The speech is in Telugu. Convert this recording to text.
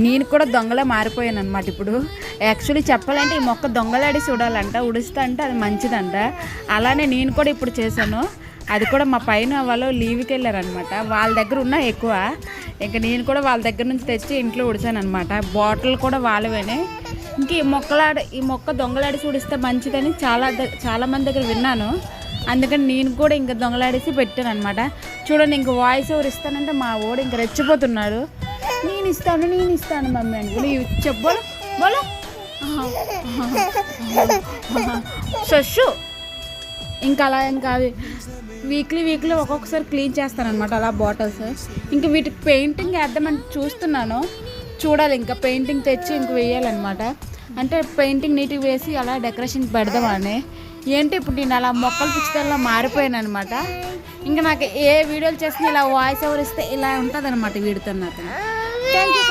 నేను కూడా దొంగలా మారిపోయాను అనమాట ఇప్పుడు. యాక్చువల్లీ చెప్పాలంటే ఈ మొక్క దొంగలాడి చూడాలంట, ఉడుస్తా అంటే అది మంచిదంట. అలానే నేను కూడా ఇప్పుడు చేశాను. అది కూడా మా పైన వాళ్ళు లీవ్కి వెళ్ళారనమాట, వాళ్ళ దగ్గర ఉన్న ఎక్కువ. ఇంకా నేను కూడా వాళ్ళ దగ్గర నుంచి తెచ్చి ఇంట్లో ఉడిచాను అనమాట. బాటిల్ కూడా వాళ్ళవేనే. ఇంక ఈ మొక్క దొంగలాడి చూడిస్తే మంచిదని చాలా మంది దగ్గర విన్నాను. అందుకని నేను కూడా ఇంకా దొంగలాడేసి పెట్టాను అనమాట. చూడండి, ఇంక వాయిస్ ఓవర్ ఇస్తానంటే మా ఓడు ఇంకా రెచ్చిపోతున్నాడు. నేను ఇస్తాను మమ్మీ అని చెప్పోలు బోలో షషు. ఇంకా అవి వీక్లీ ఒక్కొక్కసారి క్లీన్ చేస్తాను అనమాట అలా బాటిల్స్. ఇంకా వీటికి పెయింటింగ్ వేద్దామని చూస్తున్నాను, చూడాలి. ఇంకా పెయింటింగ్ తెచ్చి ఇంక వేయాలన్నమాట. అంటే పెయింటింగ్ నీట్గా వేసి అలా డెకరేషన్ పెడదామని. ఏంటి ఇప్పుడు నేను అలా మొక్కలు పిచ్చితల్లా మారిపోయాను అనమాట. ఇంకా నాకు ఏ వీడియోలు చేసినా ఇలా వాయిస్ ఓవర్ ఇస్తే ఇలా ఉంటుంది అనమాట వీడితో నాకు. Thank you.